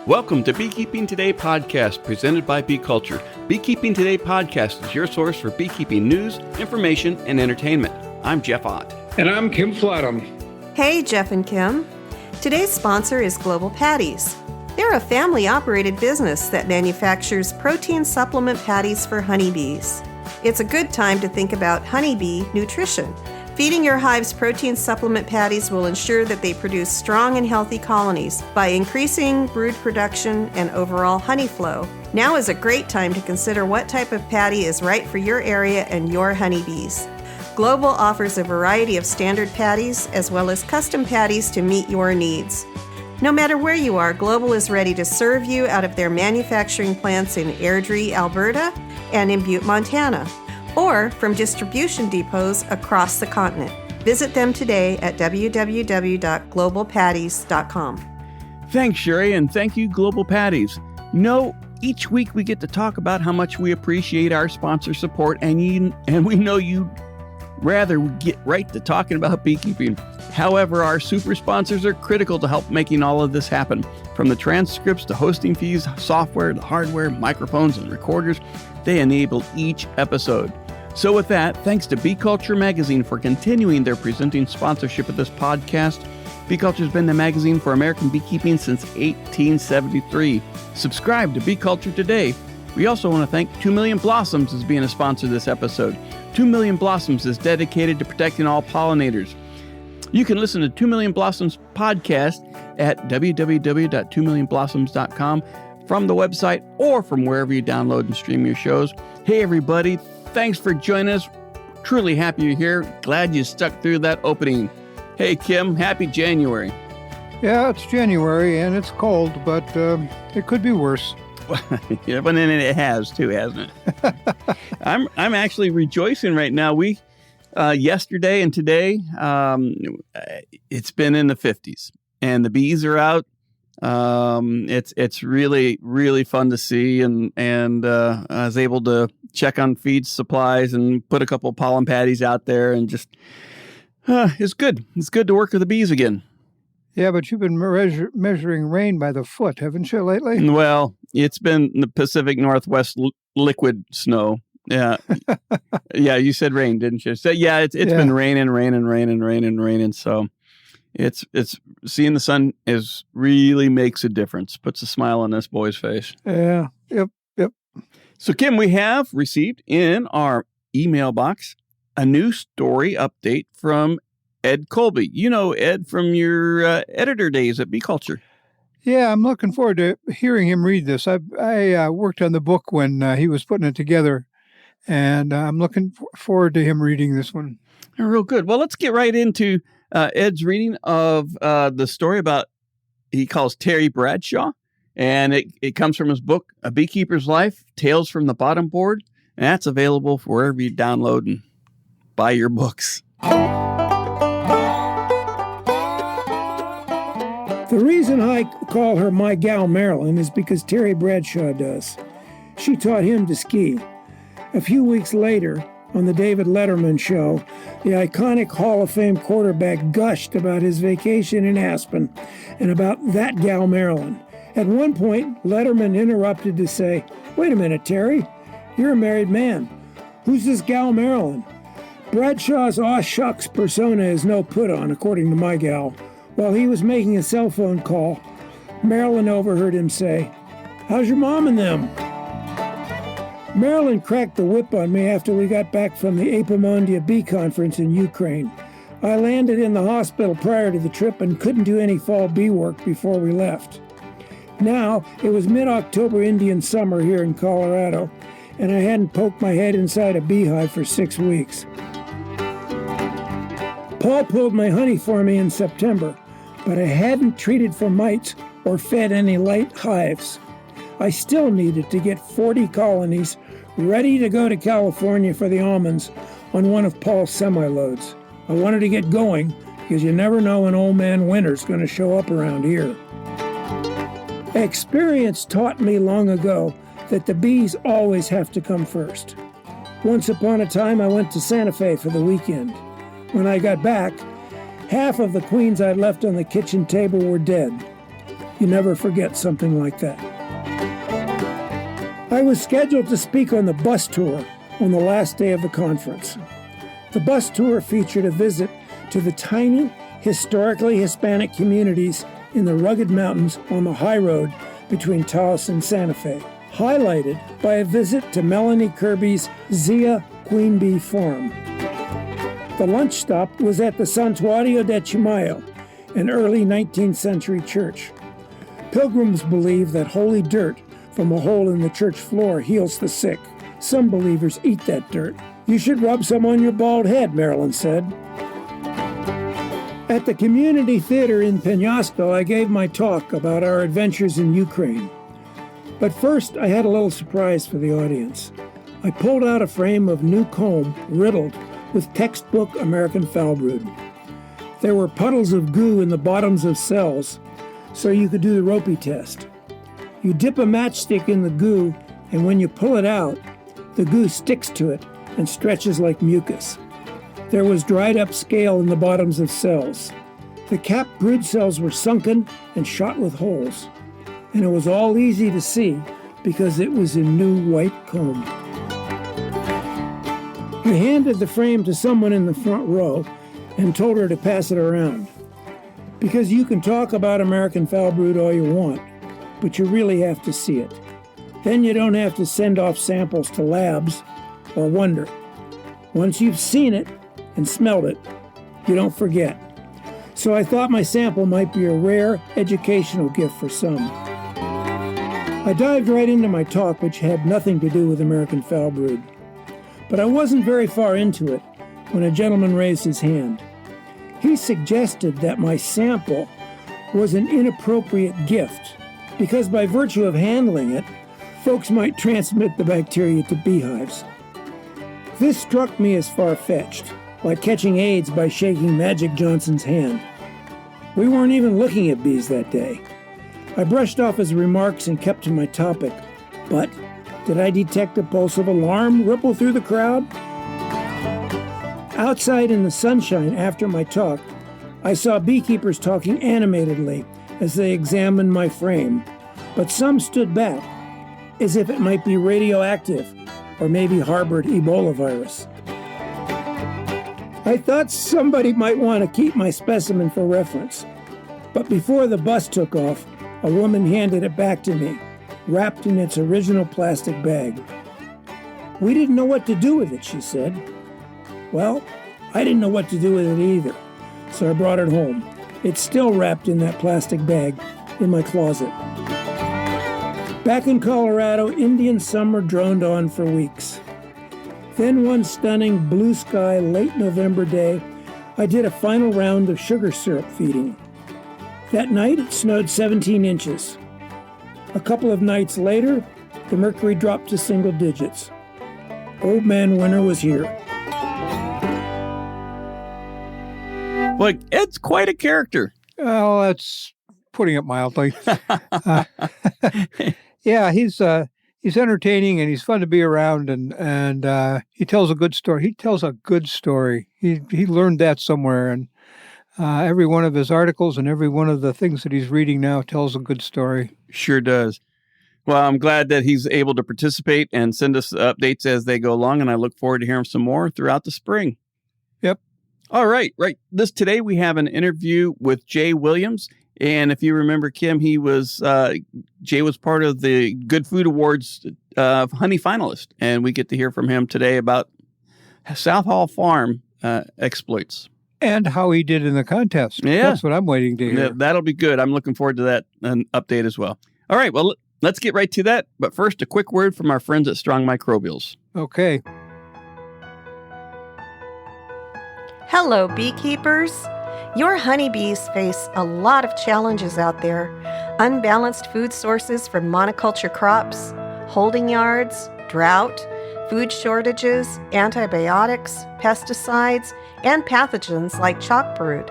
Welcome to Beekeeping Today podcast presented by Bee Culture. Beekeeping Today podcast is your source for beekeeping news, information, and entertainment. I'm Jeff Ott. And I'm Kim Flatham. Hey, Jeff and Kim. Today's sponsor is Global Patties. They're a family-operated business that manufactures protein supplement patties for honeybees. It's a good time to think about honeybee nutrition. Feeding your hives protein supplement patties will ensure that they produce strong and healthy colonies by increasing brood production and overall honey flow. Now is a great time to consider what type of patty is right for your area and your honeybees. Global offers a variety of standard patties as well as custom patties to meet your needs. No matter where you are, Global is ready to serve you out of their manufacturing plants in Airdrie, Alberta, and in Butte, Montana, or from distribution depots across the continent. Visit them today at www.globalpatties.com. Thanks, Sherry, and thank you, Global Patties. Each week we get to talk about how much we appreciate our sponsor support, and we know you'd rather get right to talking about beekeeping. However, our super sponsors are critical to help making all of this happen. From the transcripts to hosting fees, software to hardware, microphones, and recorders, they enable each episode. So with that, thanks to Bee Culture Magazine for continuing their presenting sponsorship of this podcast. Bee Culture has been the magazine for American beekeeping since 1873. Subscribe to Bee Culture today. We also want to thank 2 Million Blossoms as being a sponsor of this episode. 2 Million Blossoms is dedicated to protecting all pollinators. You can listen to 2 Million Blossoms podcast at www.2millionblossoms.com from the website or from wherever you download and stream your shows. Hey, everybody. Thanks for joining us. Truly happy you're here. Glad you stuck through that opening. Hey, Kim, happy January. Yeah, it's January and it's cold, but it could be worse. Yeah, but then it has too, hasn't it? I'm actually rejoicing right now. We yesterday and today, it's been in the 50s, and the bees are out. It's really, really fun to see, and I was able to check on feed supplies and put a couple pollen patties out there, and just it's good. It's good to work with the bees again. Yeah, but you've been measuring rain by the foot, haven't you, lately? Well, it's been the Pacific Northwest liquid snow. Yeah. Yeah, you said rain, didn't you? So yeah, it's been raining. So it's seeing the sun really makes a difference. Puts a smile on this boy's face. Yeah. Yep. So Kim, we have received in our email box a new story update from Ed Colby. You know Ed from your editor days at Bee Culture. Yeah, I'm looking forward to hearing him read this. I worked on the book when he was putting it together, and I'm looking forward to him reading this one. Real good. Well, let's get right into Ed's reading of the story about, he calls Terry Bradshaw, and it comes from his book, A Beekeeper's Life, Tales from the Bottom Board, and that's available for wherever you download and buy your books. The reason I call her my gal Marilyn is because Terry Bradshaw does. She taught him to ski. A few weeks later, on the David Letterman show, the iconic Hall of Fame quarterback gushed about his vacation in Aspen and about that gal Marilyn. At one point, Letterman interrupted to say, "Wait a minute, Terry, you're a married man. Who's this gal Marilyn?" Bradshaw's aw shucks persona is no put on, according to my gal. While he was making a cell phone call, Marilyn overheard him say, "How's your mom and them?" Marilyn cracked the whip on me after we got back from the Apomondia Bee Conference in Ukraine. I landed in the hospital prior to the trip and couldn't do any fall bee work before we left. Now, it was mid-October Indian summer here in Colorado, and I hadn't poked my head inside a beehive for 6 weeks. Paul pulled my honey for me in September, but I hadn't treated for mites or fed any light hives. I still needed to get 40 colonies ready to go to California for the almonds on one of Paul's semi-loads. I wanted to get going because you never know when old man winter's going to show up around here. Experience taught me long ago that the bees always have to come first. Once upon a time, I went to Santa Fe for the weekend. When I got back, half of the queens I'd left on the kitchen table were dead. You never forget something like that. I was scheduled to speak on the bus tour on the last day of the conference. The bus tour featured a visit to the tiny, historically Hispanic communities in the rugged mountains on the high road between Taos and Santa Fe, highlighted by a visit to Melanie Kirby's Zia Queen Bee Farm. The lunch stop was at the Santuario de Chimayo, an early 19th century church. Pilgrims believe that holy dirt from a hole in the church floor heals the sick. Some believers eat that dirt. You should rub some on your bald head, Marilyn said. At the community theater in Peñasco, I gave my talk about our adventures in Ukraine. But first, I had a little surprise for the audience. I pulled out a frame of new comb riddled with textbook American foul brood. There were puddles of goo in the bottoms of cells, so you could do the ropey test. You dip a matchstick in the goo, and when you pull it out, the goo sticks to it and stretches like mucus. There was dried up scale in the bottoms of cells. The capped brood cells were sunken and shot with holes, and it was all easy to see because it was in new white comb. I handed the frame to someone in the front row and told her to pass it around. Because you can talk about American foul brood all you want, but you really have to see it. Then you don't have to send off samples to labs or wonder. Once you've seen it and smelled it, you don't forget. So I thought my sample might be a rare educational gift for some. I dived right into my talk, which had nothing to do with American foul brood. But I wasn't very far into it when a gentleman raised his hand. He suggested that my sample was an inappropriate gift because by virtue of handling it, folks might transmit the bacteria to beehives. This struck me as far-fetched, like catching AIDS by shaking Magic Johnson's hand. We weren't even looking at bees that day. I brushed off his remarks and kept to my topic, but did I detect a pulse of alarm ripple through the crowd? Outside in the sunshine after my talk, I saw beekeepers talking animatedly as they examined my frame, but some stood back, as if it might be radioactive or maybe harbored Ebola virus. I thought somebody might want to keep my specimen for reference, but before the bus took off, a woman handed it back to me, wrapped in its original plastic bag. "We didn't know what to do with it," she said. Well, I didn't know what to do with it either, so I brought it home. It's still wrapped in that plastic bag in my closet. Back in Colorado, Indian summer droned on for weeks. Then one stunning blue sky late November day, I did a final round of sugar syrup feeding. That night it snowed 17 inches. A couple of nights later, the mercury dropped to single digits. Old man winter was here. Well, Ed's quite a character. Oh, that's putting it mildly. Yeah, he's entertaining and he's fun to be around, and he tells a good story. He tells a good story. He learned that somewhere, and every one of his articles and every one of the things that he's reading now tells a good story. Sure does. Well, I'm glad that he's able to participate and send us updates as they go along, and I look forward to hearing some more throughout the spring. Yep. All right. Today we have an interview with Jay Williams. And if you remember, Kim, Jay was part of the Good Food Awards honey finalist. And we get to hear from him today about South Hall Farm exploits. And how he did in the contest. Yeah. That's what I'm waiting to hear. That'll be good. I'm looking forward to that update as well. All right. Well, let's get right to that. But first, a quick word from our friends at Strong Microbials. Okay. Hello, beekeepers. Your honeybees face a lot of challenges out there. Unbalanced food sources from monoculture crops, holding yards, drought, food shortages, antibiotics, pesticides, and pathogens like chalk brood.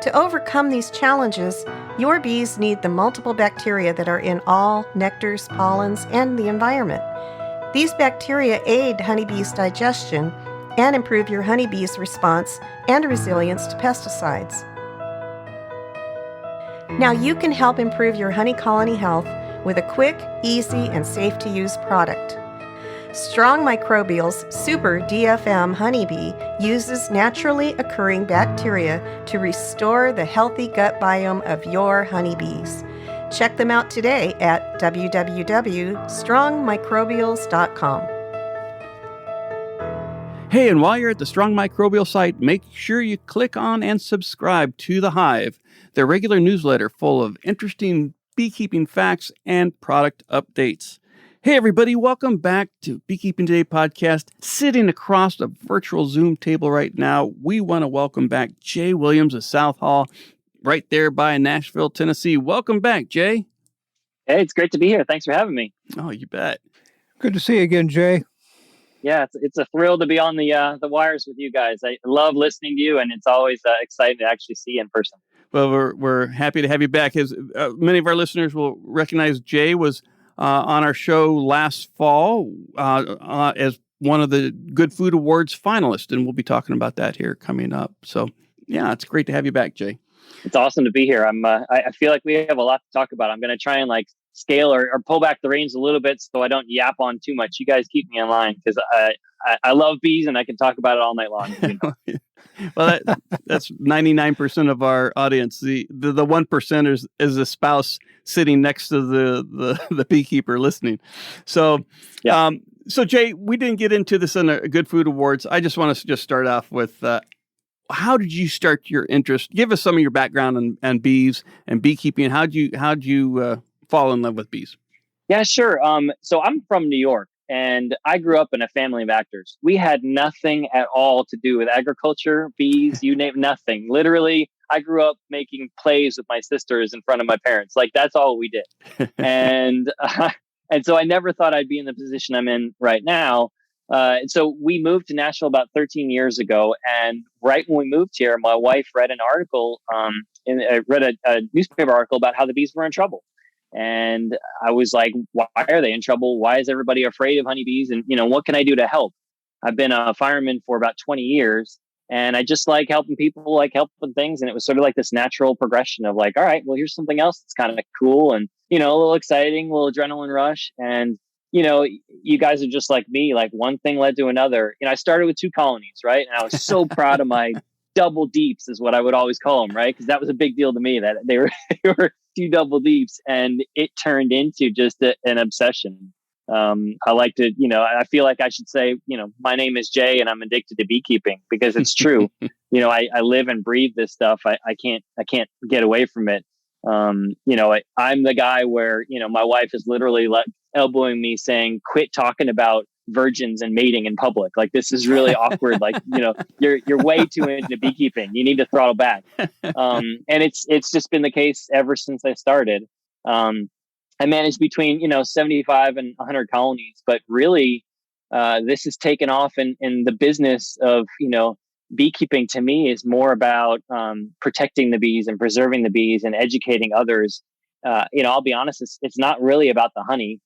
To overcome these challenges, your bees need the multiple bacteria that are in all nectars, pollens, and the environment. These bacteria aid honeybees' digestion and improve your honeybees' response and resilience to pesticides. Now you can help improve your honey colony health with a quick, easy, and safe-to-use product. Strong Microbial's Super DFM Honeybee uses naturally occurring bacteria to restore the healthy gut biome of your honeybees. Check them out today at www.strongmicrobials.com. Hey, and while you're at the Strong Microbial site, make sure you click on and subscribe to The Hive, their regular newsletter full of interesting beekeeping facts and product updates. Hey, everybody, welcome back to Beekeeping Today podcast. Sitting across a virtual Zoom table right now, we want to welcome back Jay Williams of South Hall, right there by Nashville, Tennessee. Welcome back, Jay. Hey, it's great to be here. Thanks for having me. Oh, you bet. Good to see you again, Jay. Yeah, it's a thrill to be on the wires with you guys. I love listening to you, and it's always exciting to actually see you in person. Well, we're happy to have you back. As many of our listeners will recognize, Jay was on our show last fall as one of the Good Food Awards finalists, and we'll be talking about that here coming up. So, yeah, it's great to have you back, Jay. It's awesome to be here. I feel like we have a lot to talk about. I'm going to try and scale or pull back the reins a little bit so I don't yap on too much. You guys keep me in line because I love bees and I can talk about it all night long. You know? Well, that's 99% of our audience. The 1% is a spouse sitting next to the beekeeper listening. So, yeah. So Jay, we didn't get into this in the Good Food Awards. I just want to just start off with how did you start your interest? Give us some of your background on bees and beekeeping. How'd you fall in love with bees? Yeah, sure. So I'm from New York. And I grew up in a family of actors. We had nothing at all to do with agriculture, bees, you name nothing. Literally, I grew up making plays with my sisters in front of my parents. That's all we did. And so I never thought I'd be in the position I'm in right now. So we moved to Nashville about 13 years ago. And right when we moved here, my wife read an article, read a newspaper article about how the bees were in trouble. And I was like, why are they in trouble? Why is everybody afraid of honeybees? And, what can I do to help? I've been a fireman for about 20 years and I just like helping people, like helping things. And it was sort of like this natural progression of all right, well, here's something else that's kind of cool and, a little exciting, a little adrenaline rush. And, you guys are just like me, one thing led to another. I started with 2 colonies, right? And I was so proud of my double deeps is what I would always call them, right? Because that was a big deal to me that they were 2 double deeps, and it turned into just an obsession. I like to, I feel like I should say, my name is Jay and I'm addicted to beekeeping because it's true. I live and breathe this stuff. I can't get away from it. I'm the guy where, my wife is literally elbowing me saying, quit talking about virgins and mating in public. This is really awkward. You're way too into beekeeping. You need to throttle back. And it's just been the case ever since I started. I manage between, 75 and 100 colonies, but really, this has taken off in the business of, beekeeping to me is more about, protecting the bees and preserving the bees and educating others. I'll be honest, it's not really about the honey.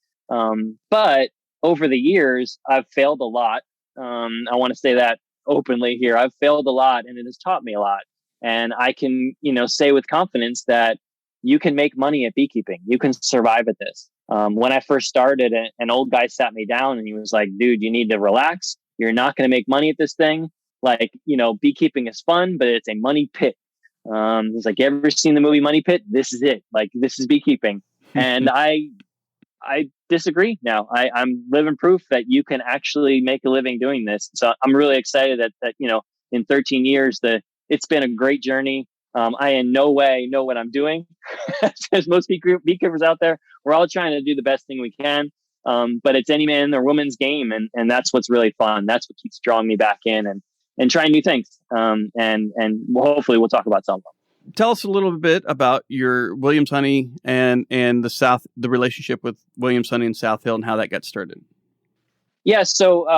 But over the years, I've failed a lot. I want to say that openly here. I've failed a lot and it has taught me a lot. And I can, say with confidence that you can make money at beekeeping. You can survive at this. When I first started, an old guy sat me down and he was like, dude, you need to relax. You're not going to make money at this thing. Beekeeping is fun, but it's a money pit. He's like, you ever seen the movie Money Pit? This is it. This is beekeeping. And I disagree now. I'm living proof that you can actually make a living doing this. So I'm really excited that in 13 years, it's been a great journey. I in no way know what I'm doing. As most beekeepers out there, we're all trying to do the best thing we can. But it's any man or woman's game. And that's what's really fun. That's what keeps drawing me back in and trying new things. And hopefully we'll talk about some of them. Tell us a little bit about your Williams Honey and the relationship with Williams Honey and South Hill and how that got started. Yeah, so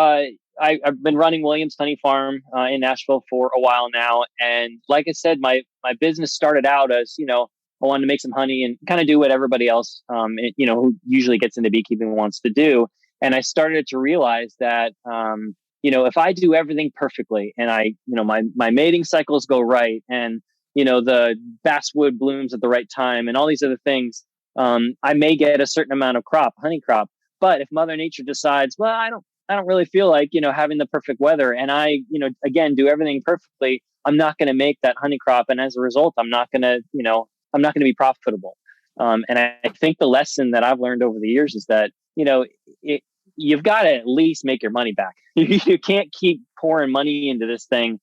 I've been running Williams Honey Farm in Nashville for a while now, and like I said, my business started out as I wanted to make some honey and kind of do what everybody else who usually gets into beekeeping wants to do, and I started to realize that if I do everything perfectly and I my mating cycles go right and the basswood blooms at the right time and all these other things, I may get a certain amount of honey crop. But if Mother Nature decides, well, I don't really feel like, having the perfect weather, and I, again, do everything perfectly, I'm not going to make that honey crop. And as a result, I'm not going to be profitable. And I think the lesson that I've learned over the years is that, you've got to at least make your money back. You can't keep pouring money into this thing,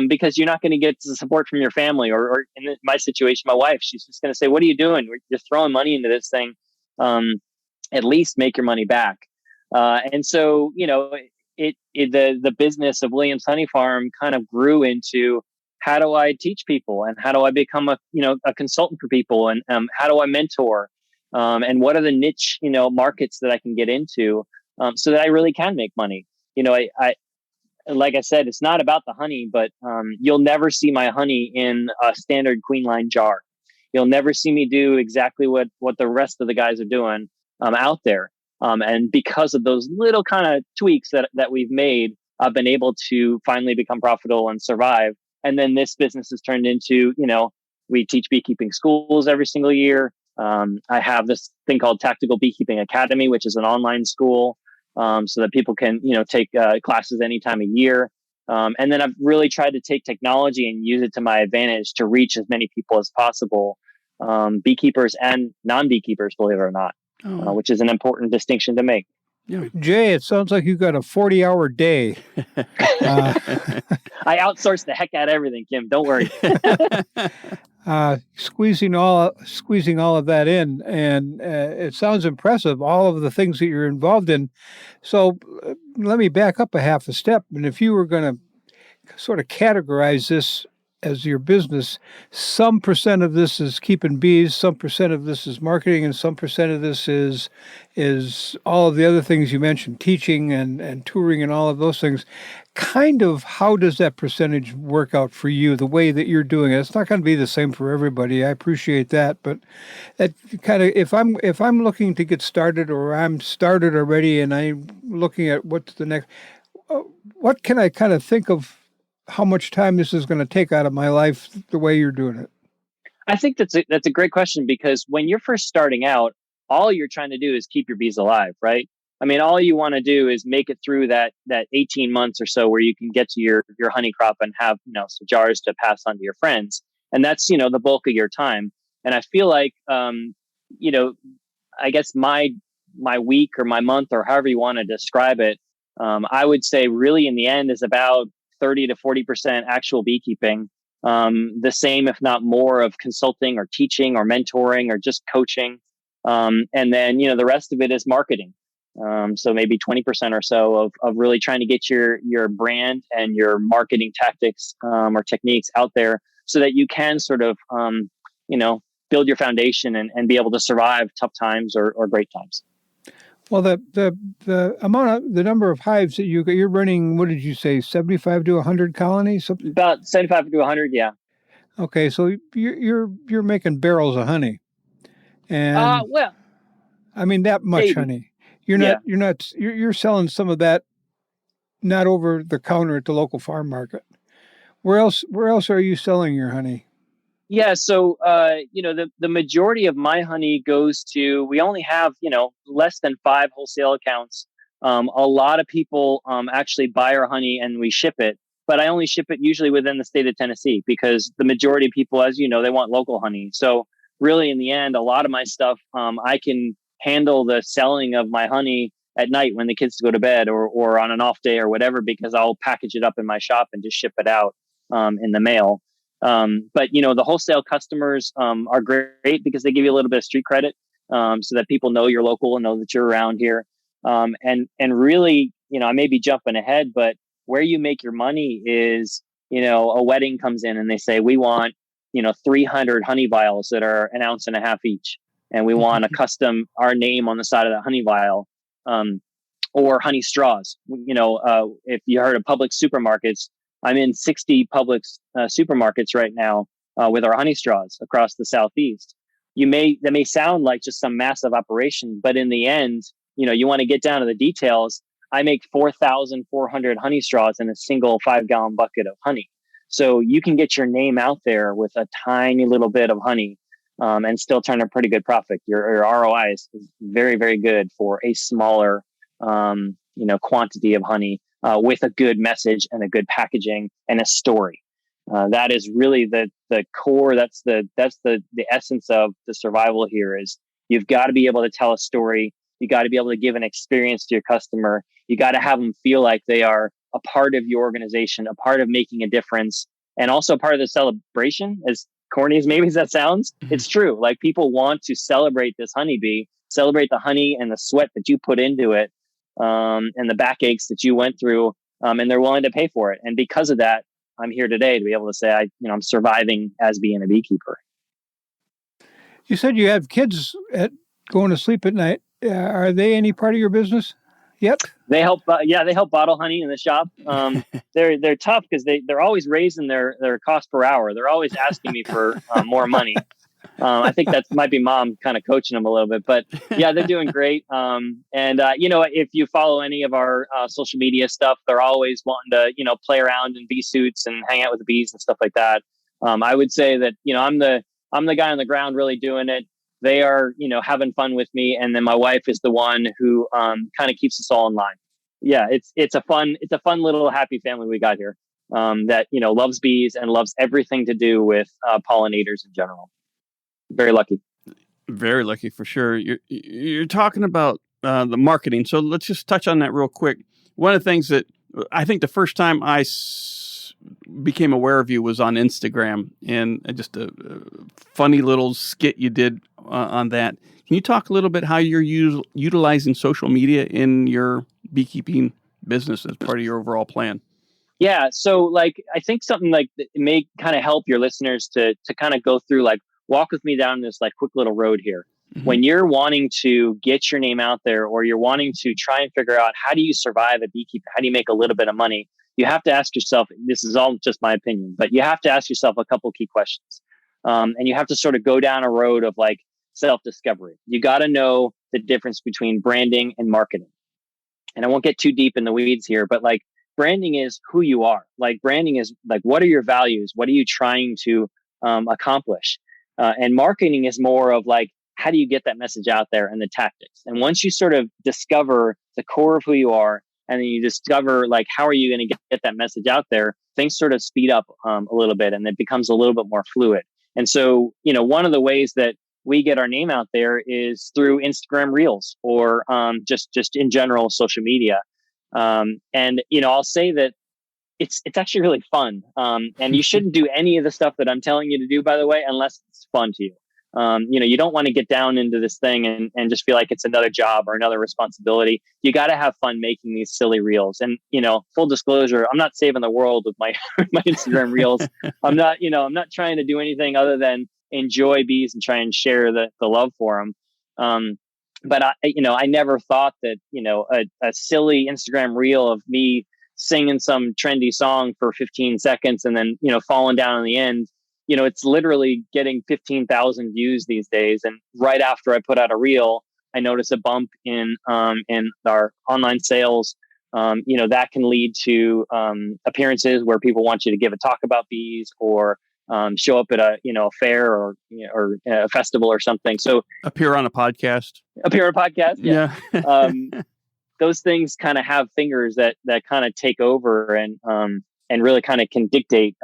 because you're not going to get the support from your family, or in my situation, my wife. She's just going to say, "What are you doing? You're throwing money into this thing. At least make your money back." And so, the business of Williams Honey Farm kind of grew into, how do I teach people, and how do I become a consultant for people, and how do I mentor, and what are the niche markets that I can get into, so that I really can make money. I like I said, it's not about the honey, but you'll never see my honey in a standard queen line jar. You'll never see me do exactly what the rest of the guys are doing out there. And because of those little kind of tweaks that we've made, I've been able to finally become profitable and survive. And then this business has turned into, we teach beekeeping schools every single year. I have this thing called Tactical Beekeeping Academy, which is an online school, so that people can, take classes any time of year. And then I've really tried to take technology and use it to my advantage to reach as many people as possible, beekeepers and non-beekeepers, believe it or not, which is an important distinction to make. Yeah. Jay, it sounds like you got a 40-hour day. I outsource the heck out of everything, Kim. Don't worry. Squeezing all of that in, and it sounds impressive, all of the things that you're involved in. So let me back up a half a step. And if you were going to sort of categorize this as your business, some percent of this is keeping bees, some percent of this is marketing, and some percent of this is all of the other things you mentioned, teaching and touring and all of those things. Kind of, how does that percentage work out for you, the way that you're doing it? It's not going to be the same for everybody. I appreciate that, but that kind of, if I'm looking to get started, or I'm started already and I'm looking at what's the next, what can I kind of think of how much time this is going to take out of my life, the way you're doing it? I think that's a great question, because when you're first starting out, all you're trying to do is keep your bees alive, right? I mean, all you want to do is make it through that 18 months or so where you can get to your honey crop and have, some jars to pass on to your friends. And that's, the bulk of your time. And I feel like, I guess my week or my month, or however you want to describe it, I would say really in the end is about 30 to 40% actual beekeeping. The same, if not more, of consulting or teaching or mentoring or just coaching. And then, the rest of it is marketing. So maybe 20% or so of really trying to get your brand and your marketing tactics or techniques out there, so that you can sort of, build your foundation and be able to survive tough times or great times. Well, the number of hives that you're running, what did you say, 75 to 100 colonies? About 75 to 100, yeah. Okay, so you're making barrels of honey, and well, I mean that much maybe. honey. You're selling some of that, not over the counter at the local farm market. Where else are you selling your honey? Yeah, so the majority of my honey goes to, we only have less than 5 wholesale accounts. A lot of people actually buy our honey and we ship it, but I only ship it usually within the state of Tennessee, because the majority of people, as you know, they want local honey. So really, in the end, a lot of my stuff, I can handle the selling of my honey at night when the kids go to bed, or on an off day or whatever, because I'll package it up in my shop and just ship it out in the mail. But the wholesale customers are great, because they give you a little bit of street credit, so that people know you're local and know that you're around here. And really, I may be jumping ahead, but where you make your money is, a wedding comes in and they say, we want 300 honey vials that are 1.5 ounces each, and we want our name on the side of the honey vial, or honey straws. If you heard of Publix supermarkets, I'm in 60 Publix supermarkets right now with our honey straws across the Southeast. That may sound like just some massive operation, but in the end, you want to get down to the details. I make 4,400 honey straws in a single 5-gallon bucket of honey. So you can get your name out there with a tiny little bit of honey, and still turn a pretty good profit. Your ROI is very, very good for a smaller, quantity of honey, with a good message and a good packaging and a story. That is really the core. That's the essence of the survival here. Is you've got to be able to tell a story. You got to be able to give an experience to your customer. You got to have them feel like they are a part of your organization, a part of making a difference, and also part of the celebration. As corny as maybe that sounds, it's true. Like, people want to celebrate this honeybee, celebrate the honey and the sweat that you put into it, and the backaches that you went through, and they're willing to pay for it. And because of that, I'm here today to be able to say I'm surviving as being a beekeeper. You said you have kids going to sleep at night. Are they any part of your business yet? They help. They help bottle honey in the shop. They're tough because they're always raising their cost per hour. They're always asking me for more money. I think that might be mom kind of coaching them a little bit, but yeah, they're doing great. If you follow any of our social media stuff, they're always wanting to, play around in bee suits and hang out with the bees and stuff like that. I would say that, I'm the guy on the ground really doing it. They are, having fun with me. And then my wife is the one who kind of keeps us all in line. Yeah, it's a fun little happy family we got here, that, loves bees and loves everything to do with pollinators in general. Very lucky. Very lucky for sure. You're talking about the marketing. So let's just touch on that real quick. One of the things that I think the first time I became aware of you was on Instagram, and just a funny little skit you did on that. Can you talk a little bit how you're utilizing social media in your beekeeping business as part of your overall plan? Yeah. So I think something like that may kind of help your listeners to kind of go through, walk with me down this quick little road here. Mm-hmm. When you're wanting to get your name out there, or you're wanting to try and figure out how do you survive a beekeeper, how do you make a little bit of money, you have to ask yourself, this is all just my opinion, but you have to ask yourself a couple key questions. And you have to sort of go down a road of self-discovery. You got to know the difference between branding and marketing. And I won't get too deep in the weeds here, but branding is who you are. Branding is what are your values? What are you trying to accomplish? And marketing is more of how do you get that message out there and the tactics? And once you sort of discover the core of who you are, and then you discover how are you going to get that message out there, things sort of speed up a little bit, and it becomes a little bit more fluid. And so, one of the ways that we get our name out there is through Instagram Reels, or just in general social media. And I'll say that it's actually really fun. And you shouldn't do any of the stuff that I'm telling you to do, by the way, unless it's fun to you. You don't want to get down into this thing and just feel like it's another job or another responsibility. You got to have fun making these silly reels. And, full disclosure, I'm not saving the world with my, my Instagram reels. I'm not trying to do anything other than enjoy bees and try and share the love for them. But I never thought that, a silly Instagram reel of me singing some trendy song for 15 seconds and then, falling down in the end, it's literally getting 15,000 views these days. And right after I put out a reel, I notice a bump in our online sales. That can lead to appearances where people want you to give a talk about bees, or show up at a fair or a festival or something. So appear on a podcast. Yeah. Those things kind of have fingers that kind of take over and really kind of can dictate,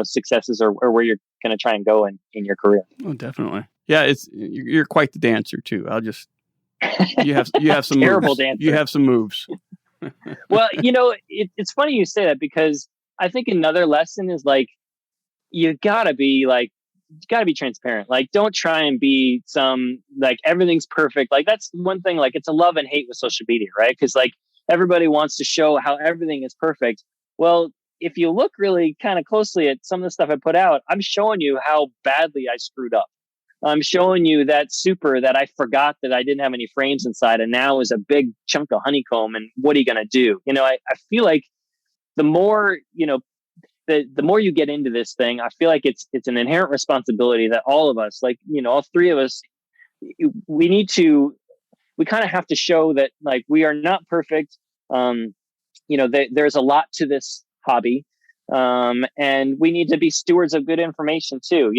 successes or where you're going to try and go in your career. Oh, definitely. Yeah. You're quite the dancer too. You have some terrible moves. Dancer. You have some moves. Well, it's funny you say that, because I think another lesson is you gotta be transparent. Don't try and be everything's perfect. That's one thing, it's a love and hate with social media, right? Because everybody wants to show how everything is perfect. Well, if you look really kind of closely at some of the stuff I put out, I'm showing you how badly I screwed up. I'm showing you that super that I forgot that I didn't have any frames inside, and now is a big chunk of honeycomb. And what are you going to do? I feel like the more, the more you get into this thing, I feel like it's an inherent responsibility that all of us, all three of us, we kind of have to show that we are not perfect. There's a lot to this hobby. And we need to be stewards of good information too.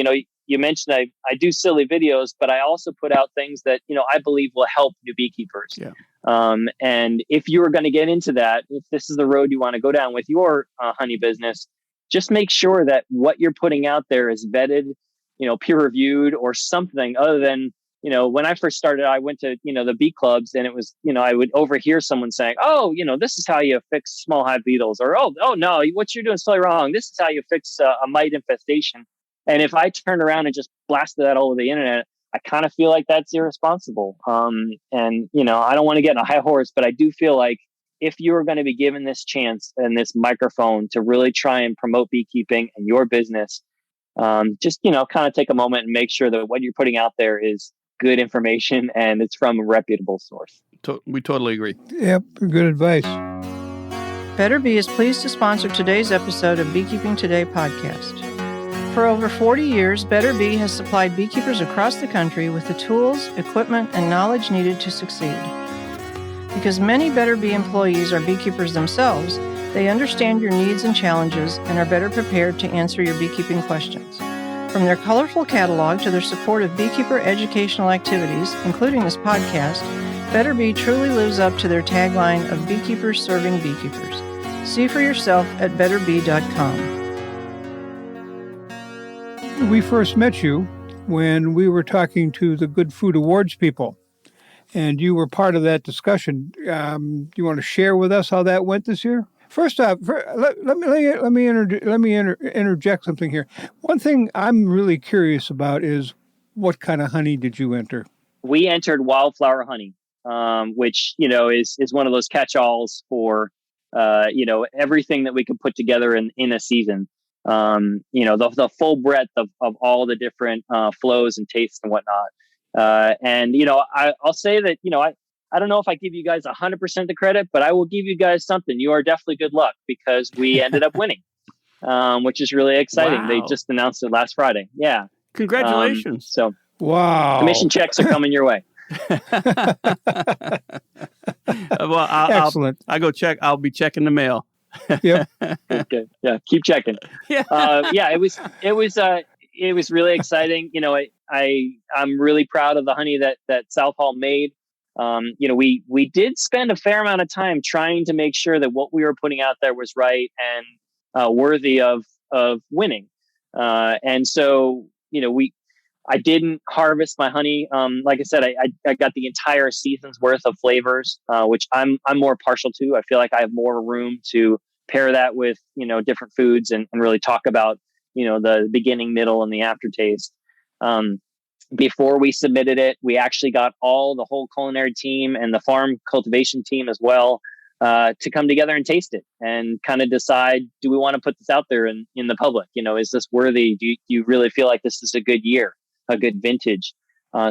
You mentioned I do silly videos, but I also put out things that, I believe will help new beekeepers. Yeah. And if you are going to get into that, if this is the road you want to go down with your honey business, just make sure that what you're putting out there is vetted, peer reviewed or something other than, when I first started, I went to, the bee clubs, and it was, I would overhear someone saying, oh, this is how you fix small hive beetles, or, oh, no, what you're doing is totally wrong. This is how you fix a mite infestation. And if I turned around and just blasted that all over the internet, I kind of feel like that's irresponsible. And, I don't want to get on a high horse, but I do feel like if you are going to be given this chance and this microphone to really try and promote beekeeping and your business, just, kind of take a moment and make sure that what you're putting out there is good information and it's from a reputable source. We totally agree. Yep, good advice. Better Bee is pleased to sponsor today's episode of Beekeeping Today podcast. For over 40 years, Better Bee has supplied beekeepers across the country with the tools, equipment, and knowledge needed to succeed. Because many Better Bee employees are beekeepers themselves, they understand your needs and challenges and are better prepared to answer your beekeeping questions. From their colorful catalog to their support of beekeeper educational activities, including this podcast, Better Bee truly lives up to their tagline of beekeepers serving beekeepers. See for yourself at betterbee.com. We first met you when we were talking to the Good Food Awards people, and you were part of that discussion. Do you want to share with us how that went this year? First off, let me interject something here. One thing I'm really curious about is what kind of honey did you enter? We entered wildflower honey, which is one of those catch-alls for everything that we can put together in a season. The full breadth of all the different flows and tastes and whatnot. I'll say that I don't know if I give you guys 100% the credit, but I will give you guys something. You are definitely good luck because we ended up winning, which is really exciting. Wow. They just announced it last Friday. Yeah. Congratulations. Wow. Commission checks are coming your way. Well, Excellent. I'll go check. I'll be checking the mail. Yep. Good. Yeah. Keep checking. Yeah. It was really exciting. I'm really proud of the honey that Southall made. We did spend a fair amount of time trying to make sure that what we were putting out there was right and worthy of winning. And so, I didn't harvest my honey. Like I said, I got the entire season's worth of flavors, which I'm more partial to. I feel like I have more room to pair that with, different foods and really talk about, the beginning, middle, and the aftertaste. Before we submitted it, we actually got the whole culinary team and the farm cultivation team as well to come together and taste it and kind of decide, do we want to put this out there in the public? Is this worthy? Do you really feel like this is a good year, a good vintage?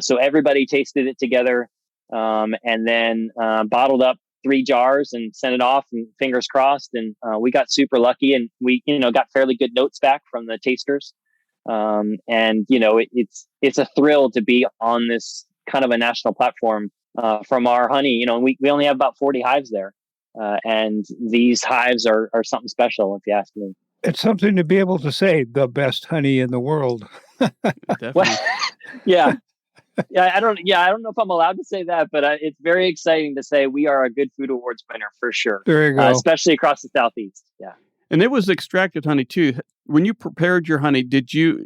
So everybody tasted it together and then bottled up 3 jars and sent it off, and fingers crossed. And we got super lucky, and we, got fairly good notes back from the tasters. It's a thrill to be on this kind of a national platform from our honey. We only have about 40 hives there. And these hives are something special, if you ask me. It's something to be able to say the best honey in the world. Well, yeah. I don't know if I'm allowed to say that, but it's very exciting to say we are a Good Food Awards winner for sure. There you go. Especially across the Southeast. Yeah. And it was extracted honey too. When you prepared your honey, did you,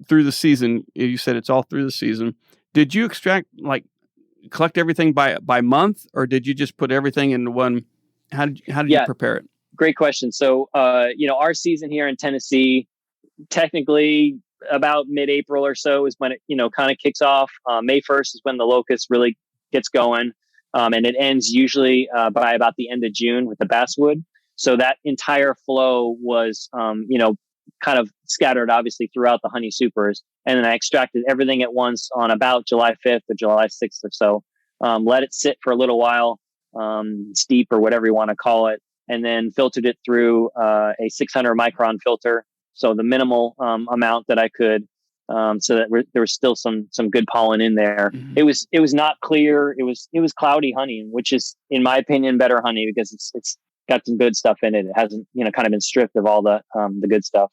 through the season, you said it's all through the season, did you collect everything by month, or did you just put everything into one? How did you prepare it? Great question. So, our season here in Tennessee, technically about mid-April or so is when it, kind of kicks off. May 1st is when the locust really gets going. And it ends usually by about the end of June with the basswood. So that entire flow was, kind of scattered obviously throughout the honey supers. And then I extracted everything at once on about July 5th or July 6th or so. Let it sit for a little while, steep or whatever you want to call it, and then filtered it through a 600 micron filter. So the minimal amount that I could, so that there was still some good pollen in there. Mm-hmm. It was not clear. It was cloudy honey, which is, in my opinion, better honey because it's got some good stuff in it. It hasn't, kind of been stripped of all the good stuff.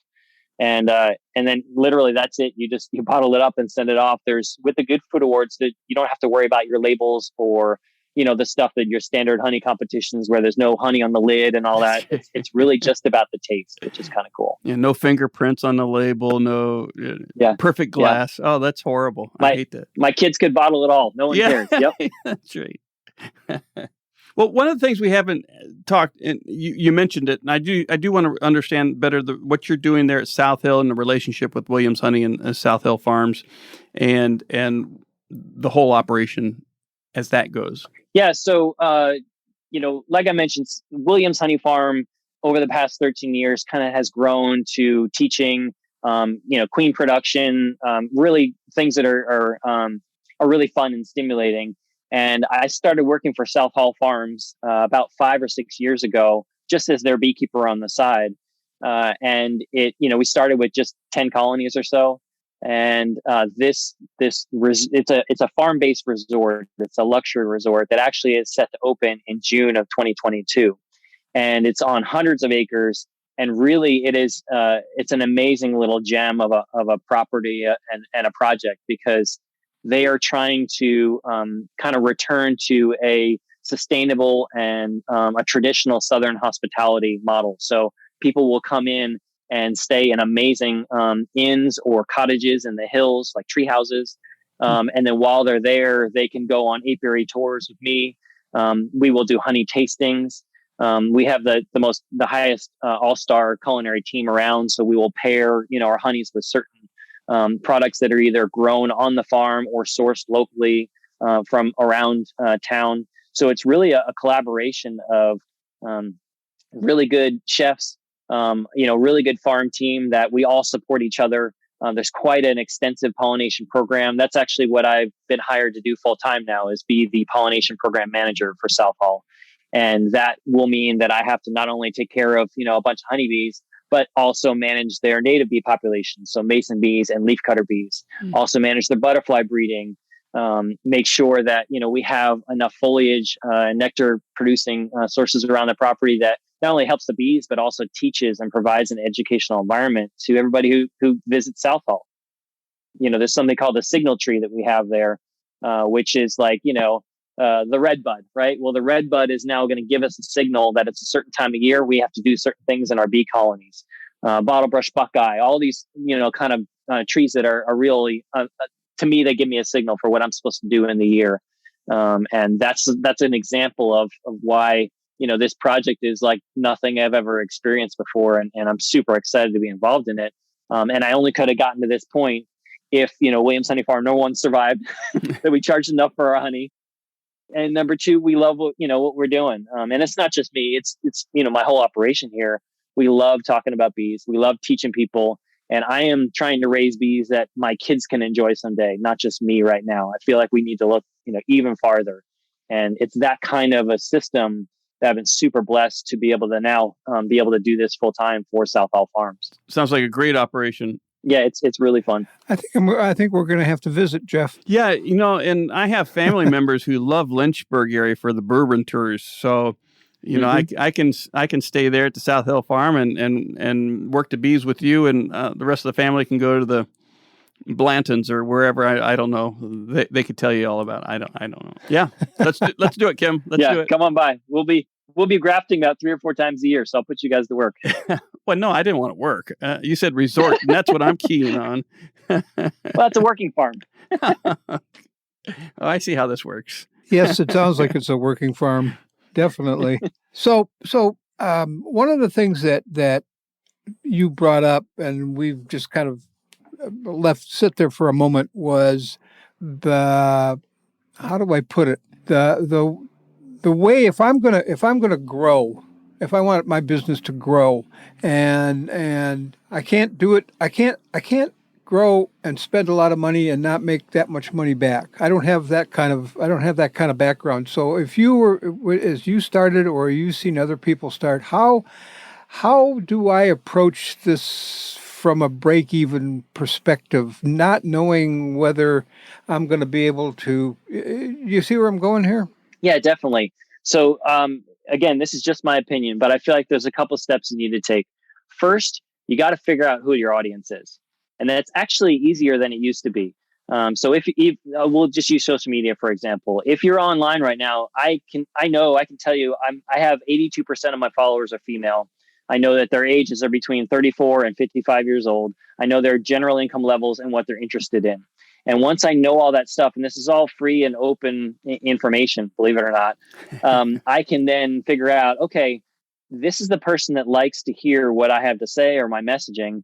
And then literally that's it. You bottle it up and send it off. With the Good Food Awards, that you don't have to worry about your labels or, the stuff that your standard honey competitions where there's no honey on the lid and all that. It's really just about the taste, which is kind of cool. Yeah, no fingerprints on the label, no perfect glass. Yeah. Oh, that's horrible. I hate that. My kids could bottle it all. No one cares. Yep. That's right. Well, one of the things we haven't talked, and you mentioned it, and I do want to understand better what you're doing there at South Hill and the relationship with Williams Honey and South Hill Farms, and the whole operation as that goes. Yeah. So, like I mentioned, Williams Honey Farm over the past 13 years kind of has grown to teaching, queen production, really things that are really fun and stimulating. And I started working for South Hall Farms about 5 or 6 years ago, just as their beekeeper on the side. And we started with just 10 colonies or so. And it's a farm-based resort. It's a luxury resort that actually is set to open in June of 2022, and it's on hundreds of acres. And really, it's an amazing little gem of a property and a project, because they are trying to kind of return to a sustainable and a traditional Southern hospitality model. So people will come in and stay in amazing inns or cottages in the hills, like tree houses. And then while they're there, they can go on apiary tours with me. We will do honey tastings. We have the highest all-star culinary team around. So we will pair, our honeys with certain products that are either grown on the farm or sourced locally from around town. So it's really a collaboration of really good chefs, really good farm team that we all support each other. There's quite an extensive pollination program. That's actually what I've been hired to do full time now, is be the pollination program manager for South Hall. And that will mean that I have to not only take care of, a bunch of honeybees, but also manage their native bee populations. So mason bees and leafcutter bees, also manage their butterfly breeding, make sure that, we have enough foliage, nectar producing sources around the property that not only helps the bees, but also teaches and provides an educational environment to everybody who visits South Hall. There's something called the signal tree that we have there, which is like, the red bud, right? Well, the red bud is now going to give us a signal that it's a certain time of year. We have to do certain things in our bee colonies. Bottlebrush buckeye, all these, kind of trees that are really, to me, they give me a signal for what I'm supposed to do in the year. And that's an example of why, this project is like nothing I've ever experienced before. And I'm super excited to be involved in it. And I only could have gotten to this point if, Williams Honey Farm, no one survived, that we charged enough for our honey. And number two, we love what we're doing. And it's not just me, it's my whole operation here. We love talking about bees. We love teaching people. And I am trying to raise bees that my kids can enjoy someday, not just me right now. I feel like we need to look, even farther. And it's that kind of a system that I've been super blessed to be able to now be able to do this full time for South Hall Farms. Sounds like a great operation. Yeah, it's really fun. I think we're going to have to visit, Jeff. Yeah, and I have family members who love Lynchburg area for the bourbon tours. So, I can stay there at the South Hill Farm and work the bees with you, and the rest of the family can go to the Blantons or wherever. I don't know. They could tell you all about it. I don't know. Yeah, let's do it, Kim. Let's do it. Come on by. We'll be grafting about 3 or 4 times a year, so I'll put you guys to work. Well, no, I didn't want to work. You said resort, and that's what I'm keen on. Well, it's a working farm. Oh, I see how this works. Yes, it sounds like it's a working farm. Definitely. So one of the things that you brought up, and we've just kind of sit there for a moment, was how do I put it? The way, if I'm gonna grow, if I want my business to grow, and I can't do it, I can't grow and spend a lot of money and not make that much money back. I don't have that kind of background. So if you were, as you started, or you've seen other people start, how do I approach this from a break-even perspective, not knowing whether I'm going to be able to? You see where I'm going here? Yeah, definitely. So again, this is just my opinion, but I feel like there's a couple steps you need to take. First, you got to figure out who your audience is. And that's actually easier than it used to be. So if we'll just use social media, for example, if you're online right now, I can tell you, I have 82% of my followers are female. I know that their ages are between 34 and 55 years old. I know their general income levels and what they're interested in. And once I know all that stuff, and this is all free and open information, believe it or not, I can then figure out, okay, this is the person that likes to hear what I have to say or my messaging.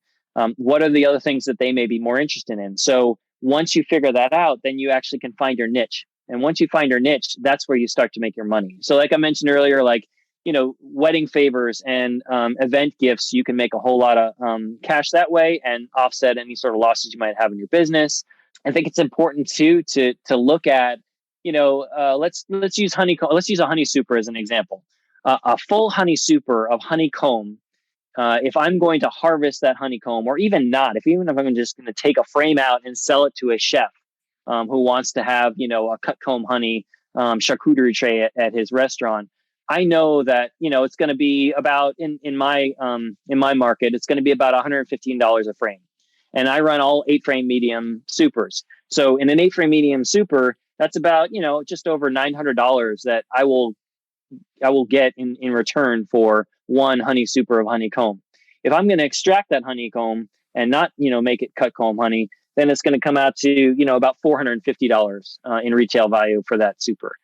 What are the other things that they may be more interested in? So once you figure that out, then you actually can find your niche. And once you find your niche, that's where you start to make your money. So like I mentioned earlier, like, wedding favors and event gifts, you can make a whole lot of cash that way and offset any sort of losses you might have in your business. I think it's important too to look at, let's use honeycomb. Let's use a honey super as an example. A full honey super of honeycomb. If I'm going to harvest that honeycomb, or even if I'm just going to take a frame out and sell it to a chef who wants to have, a cut comb honey charcuterie tray at his restaurant, I know that, it's going to be about in my market, it's going to be about $115 a frame. And I run all 8-frame medium supers. So in an 8-frame medium super, that's about, just over $900 that I will get in return for one honey super of honeycomb. If I'm going to extract that honeycomb and not, make it cut comb honey, then it's going to come out to, about $450 in retail value for that super.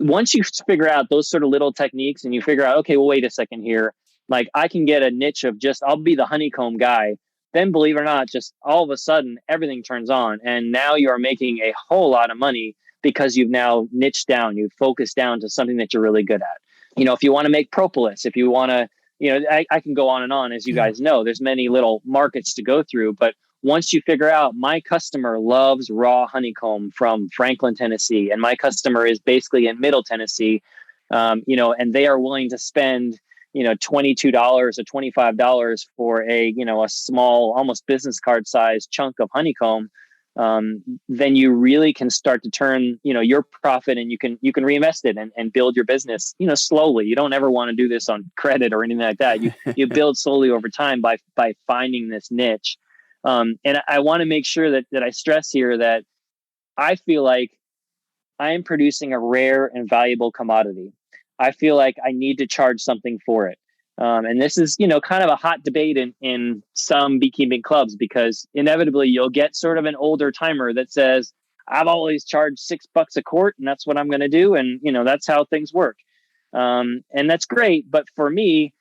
Once you figure out those sort of little techniques and you figure out, okay, well, wait a second here, like I can get a niche of I'll be the honeycomb guy. Then believe it or not, just all of a sudden everything turns on. And now you are making a whole lot of money because you've now niched down, you've focused down to something that you're really good at. If you want to make propolis, if you want to, I can go on and on, as you guys know, there's many little markets to go through. But once you figure out my customer loves raw honeycomb from Franklin, Tennessee, and my customer is basically in Middle Tennessee, and they are willing to spend, $22 or $25 for a small, almost business card size chunk of honeycomb, then you really can start to turn, your profit, and you can reinvest it and build your business, slowly. You don't ever want to do this on credit or anything like that. You build slowly over time by finding this niche. And I want to make sure that I stress here that I feel like I am producing a rare and valuable commodity. I feel like I need to charge something for it. And this is, kind of a hot debate in some beekeeping clubs, because inevitably you'll get sort of an older timer that says, I've always charged $6 a quart and that's what I'm going to do. And, that's how things work. And that's great. But for me,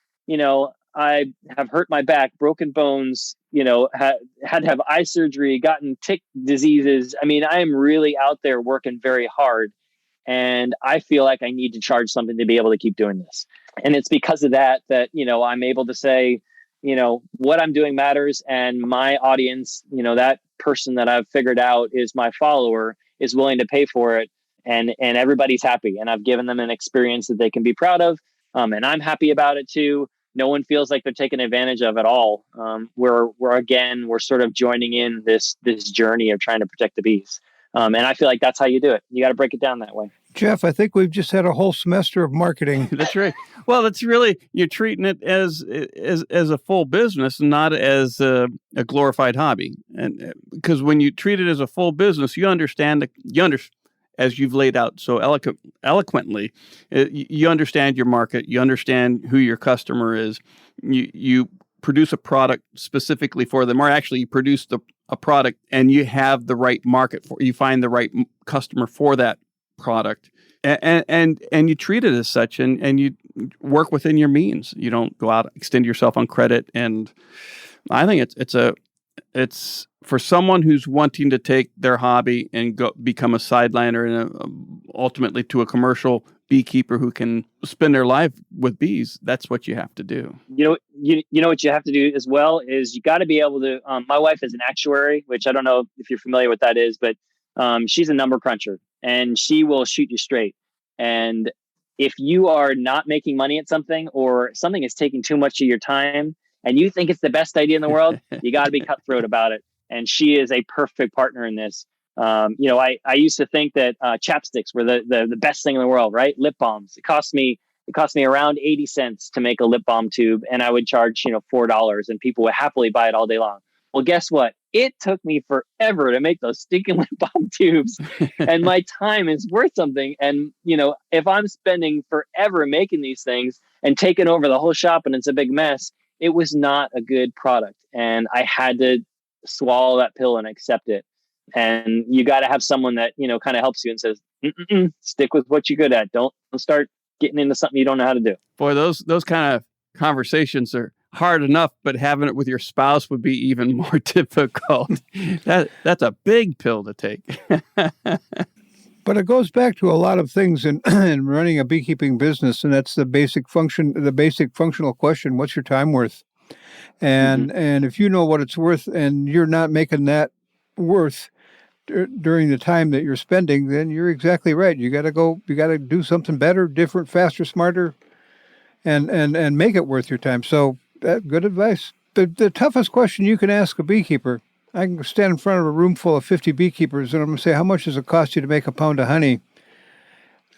I have hurt my back, broken bones, had to have eye surgery, gotten tick diseases. I mean, I am really out there working very hard. And I feel like I need to charge something to be able to keep doing this. And it's because of that, I'm able to say, what I'm doing matters. And my audience, that person that I've figured out is my follower, is willing to pay for it. And everybody's happy. And I've given them an experience that they can be proud of. And I'm happy about it too. No one feels like they're taken advantage of at all. We're sort of joining in this journey of trying to protect the bees. And I feel like that's how you do it. You got to break it down that way. Jeff, I think we've just had a whole semester of marketing. That's right. Well, it's really, you're treating it as a full business, not as a glorified hobby. And because when you treat it as a full business, you understand, as you've laid out so eloquently, you understand your market, you understand who your customer is. You produce a product specifically for them, or actually you produce a product and you have the right market you find the right customer for that product, and you treat it as such, and you work within your means. You don't go out, extend yourself on credit. And I think it's for someone who's wanting to take their hobby and go become a sideliner and ultimately to a commercial beekeeper who can spend their life with bees. That's what you have to do. You know what you have to do as well is you got to be able to. My wife is an actuary, which I don't know if you're familiar with that is, but she's a number cruncher, and she will shoot you straight. And if you are not making money at something, or something is taking too much of your time, and you think it's the best idea in the world, you got to be cutthroat about it. And she is a perfect partner in this. I used to think that chapsticks were the best thing in the world, right? Lip balms. It cost me It cost me around 80 cents to make a lip balm tube, and I would charge, $4, and people would happily buy it all day long. Well, guess what? It took me forever to make those stinking lip balm tubes, and my time is worth something. And, if I'm spending forever making these things and taking over the whole shop and it's a big mess, it was not a good product. And I had to swallow that pill and accept it. And you got to have someone that, kind of helps you and says, stick with what you're good at. Don't start getting into something you don't know how to do. Boy, those kind of conversations are hard enough, but having it with your spouse would be even more difficult. That's a big pill to take. But it goes back to a lot of things in running a beekeeping business, and that's the basic functional question: what's your time worth? And if you know what it's worth, and you're not making that worth during the time that you're spending, then you're exactly right. You got to do something better, different, faster, smarter, and make it worth your time. So, good advice. The toughest question you can ask a beekeeper. I can stand in front of a room full of 50 beekeepers and I'm going to say, how much does it cost you to make a pound of honey?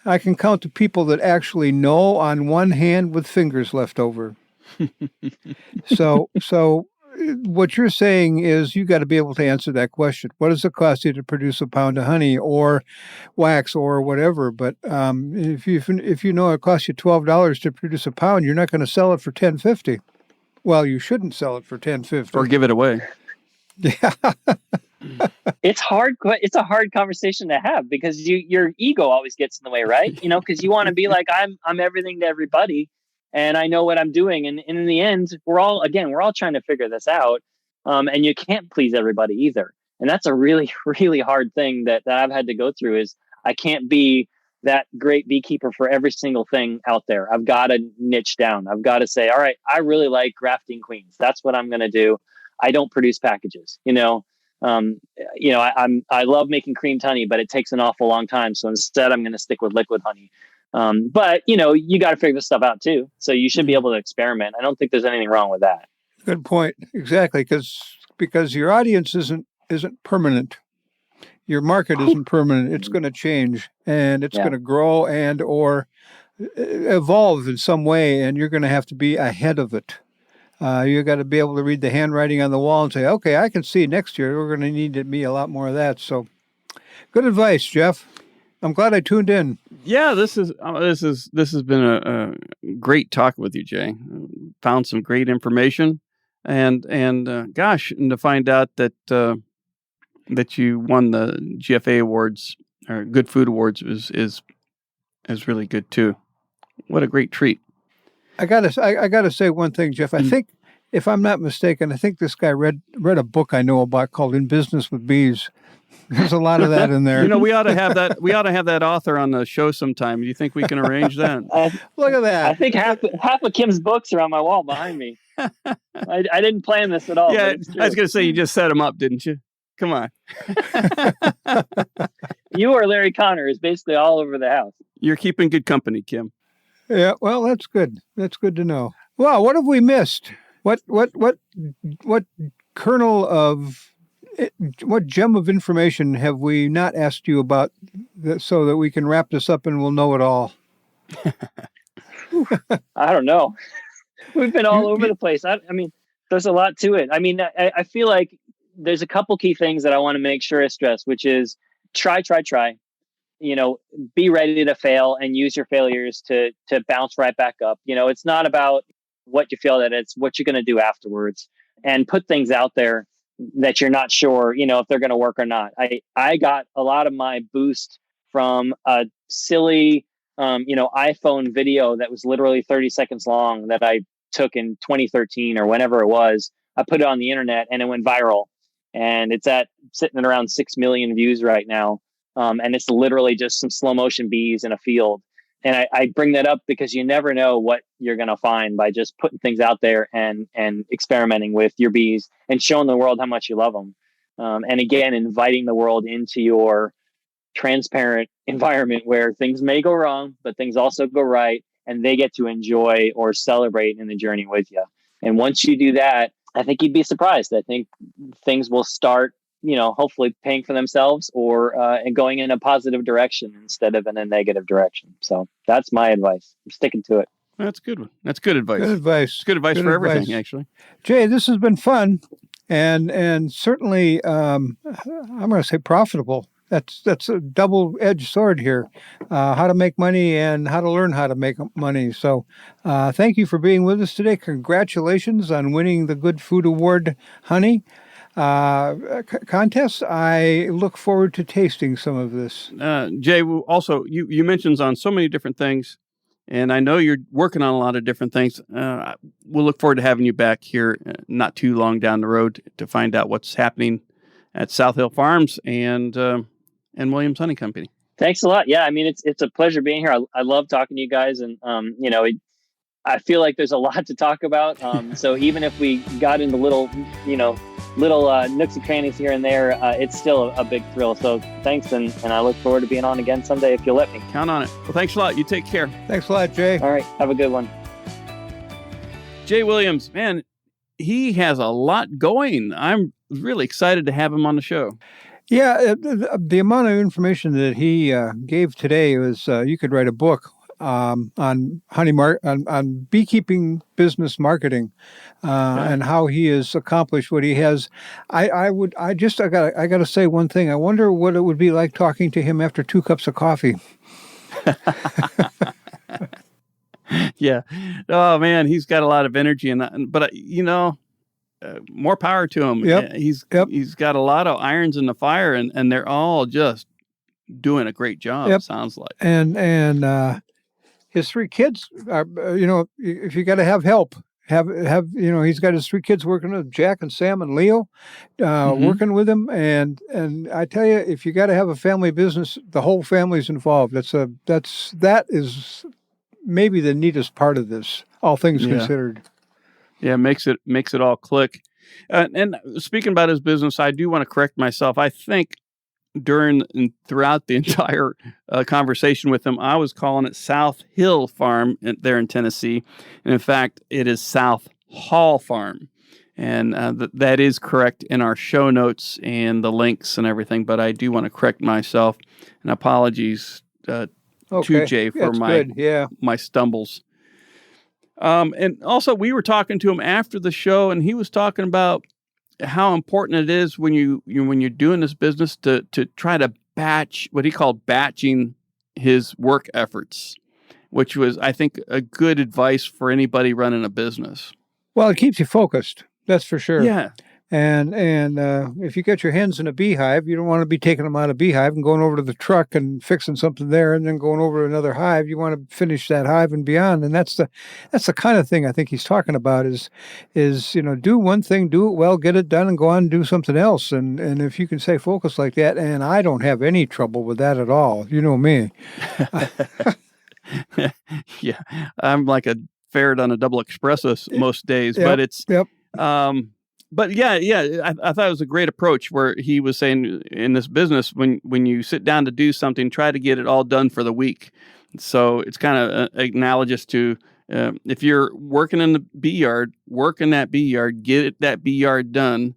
I can count the people that actually know on one hand with fingers left over. So what you're saying is you got to be able to answer that question. What does it cost you to produce a pound of honey or wax or whatever? But if you know it costs you $12 to produce a pound, you're not going to sell it for $10.50. Well, you shouldn't sell it for $10.50 or give it away. Yeah. It's hard. It's a hard conversation to have because your ego always gets in the way, right? Because you want to be like, I'm everything to everybody and I know what I'm doing. And in the end, we're all trying to figure this out. And you can't please everybody either. And that's a really, really hard thing that I've had to go through is I can't be that great beekeeper for every single thing out there. I've got to niche down. I've got to say, all right, I really like grafting queens. That's what I'm going to do. I don't produce packages, I love making creamed honey, but it takes an awful long time. So instead I'm going to stick with liquid honey. But you got to figure this stuff out too. So you should be able to experiment. I don't think there's anything wrong with that. Good point. Exactly. Because your audience isn't permanent. Your market isn't permanent. It's going to change and it's going to grow and or evolve in some way. And you're going to have to be ahead of it. You got to be able to read the handwriting on the wall and say, okay, I can see next year we're going to need to be a lot more of that. So good advice, Jeff. I'm glad I tuned in. Yeah, this has been a great talk with you, Jay. Found some great information and to find out that you won the GFA awards or Good Food Awards is really good too. What a great treat. I gotta say one thing, Jeff. I think, if I'm not mistaken, I think this guy read a book I know about called "In Business with Bees." There's a lot of that in there. We ought to have that. We ought to have that author on the show sometime. Do you think we can arrange that? Look at that. I think half of Kim's books are on my wall behind me. I didn't plan this at all. Yeah, I was going to say you just set them up, didn't you? Come on. You or Larry Connor is basically all over the house. You're keeping good company, Kim. Yeah, well, that's good. That's good to know. Wow, what have we missed? What kernel of, what gem of information have we not asked you about so that we can wrap this up and we'll know it all? I don't know. We've been all over the place. I mean, there's a lot to it. I mean, I feel like there's a couple key things that I want to make sure I stress, which is try. Be ready to fail and use your failures to bounce right back up. It's not about what you feel, that it's what you're going to do afterwards, and put things out there that you're not sure, if they're going to work or not. I got a lot of my boost from a silly, iPhone video that was literally 30 seconds long that I took in 2013 or whenever it was. I put it on the internet and it went viral, and it's sitting at around 6 million views right now. And it's literally just some slow motion bees in a field. And I bring that up because you never know what you're going to find by just putting things out there and experimenting with your bees and showing the world how much you love them. And again, inviting the world into your transparent environment where things may go wrong, but things also go right, and they get to enjoy or celebrate in the journey with you. And once you do that, I think you'd be surprised. I think things will start hopefully paying for themselves or and going in a positive direction instead of in a negative direction. So that's my advice. I'm sticking to it. That's a good one. That's good advice. Good advice. It's good advice for everything, actually. Jay, this has been fun and certainly, I'm going to say profitable. That's a double-edged sword here, how to make money and how to learn how to make money. So thank you for being with us today. Congratulations on winning the Good Food Award honey contest. I look forward to tasting some of this. Jay, also, you mentioned on so many different things, and I know you're working on a lot of different things. We'll look forward to having you back here not too long down the road to find out what's happening at South Hill Farms and Williams Honey Company. Thanks a lot. Yeah, I mean, it's a pleasure being here. I love talking to you guys, and I feel like there's a lot to talk about. So even if we got into little nooks and crannies here and there, it's still a big thrill. So thanks, and I look forward to being on again someday if you'll let me. Count on it. Well, thanks a lot. You take care. Thanks a lot, Jay. All right, have a good one. Jay Williams, man, he has a lot going. I'm really excited to have him on the show. Yeah, the amount of information that he gave today was you could write a book on on beekeeping business marketing and how he has accomplished what he has. I got to say one thing. I wonder what it would be like talking to him after 2 cups of coffee. Yeah. Oh man, he's got a lot of energy but more power to him. Yep. He's got a lot of irons in the fire, and they're all just doing a great job. Yep. It sounds like. And his 3 kids are, if you got to have help, he's got his 3 kids working with Jack and Sam and Leo, working with him. And I tell you, if you got to have a family business, the whole family's involved. That is maybe the neatest part of this, all things considered. Yeah, makes it all click. And speaking about his business, I do want to correct myself. I think throughout the entire conversation with him, I was calling it South Hill Farm there in Tennessee. And in fact, it is South Hall Farm. And that is correct in our show notes and the links and everything. But I do want to correct myself. And apologies to Jay for my stumbles. And also, we were talking to him after the show, and he was talking about how important it is when you're doing this business to try to batch what he called batching his work efforts, which was, I think, a good advice for anybody running a business. Well, it keeps you focused. That's for sure. Yeah. And if you get your hens in a beehive, you don't want to be taking them out of beehive and going over to the truck and fixing something there and then going over to another hive. You want to finish that hive and beyond. And that's the kind of thing I think he's talking about is do one thing, do it well, get it done, and go on and do something else. And if you can stay focused like that, and I don't have any trouble with that at all. You know me. Yeah, I'm like a ferret on a double espresso most days, but it's But yeah, I thought it was a great approach where he was saying in this business, when you sit down to do something, try to get it all done for the week. So it's kind of analogous to if you're working in the bee yard, work in that bee yard, get that bee yard done,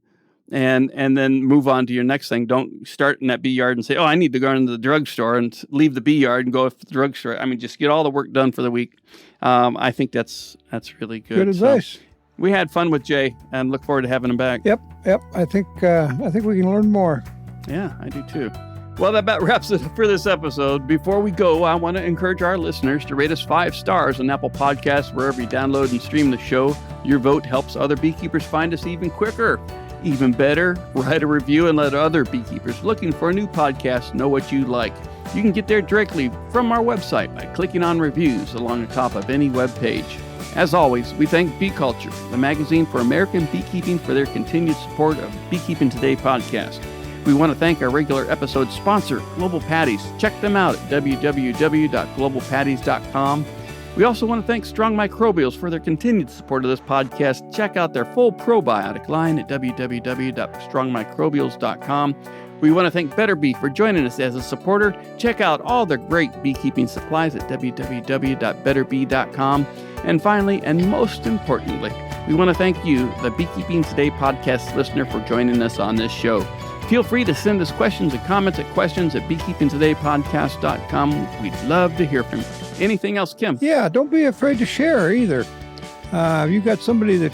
and then move on to your next thing. Don't start in that bee yard and say, oh, I need to go into the drugstore and leave the bee yard and go to the drugstore. I mean, just get all the work done for the week. I think that's really good. Good advice. So, we had fun with Jay and look forward to having him back. Yep. I think we can learn more. Yeah, I do too. Well, that about wraps it up for this episode. Before we go, I want to encourage our listeners to rate us 5 stars on Apple Podcasts, wherever you download and stream the show. Your vote helps other beekeepers find us even quicker. Even better, write a review and let other beekeepers looking for a new podcast know what you like. You can get there directly from our website by clicking on reviews along the top of any web page. As always, we thank Bee Culture, the magazine for American beekeeping, for their continued support of Beekeeping Today podcast. We want to thank our regular episode sponsor, Global Patties. Check them out at www.globalpatties.com. We also want to thank Strong Microbials for their continued support of this podcast. Check out their full probiotic line at www.strongmicrobials.com. We want to thank Better Bee for joining us as a supporter. Check out all their great beekeeping supplies at www.betterbee.com. And finally, and most importantly, we want to thank you, the Beekeeping Today podcast listener, for joining us on this show. If Feel free to send us questions and comments at questions@beekeepingtodaypodcast.com. We'd love to hear from you. Anything else, Kim? Yeah, don't be afraid to share either. You got somebody that,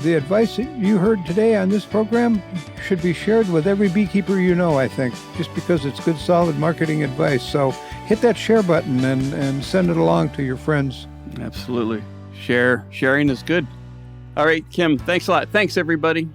the advice that you heard today on this program should be shared with every beekeeper you know, I think, just because it's good, solid marketing advice. So hit that share button and send it along to your friends. Absolutely. Sharing is good. All right, Kim, thanks a lot. Thanks, everybody.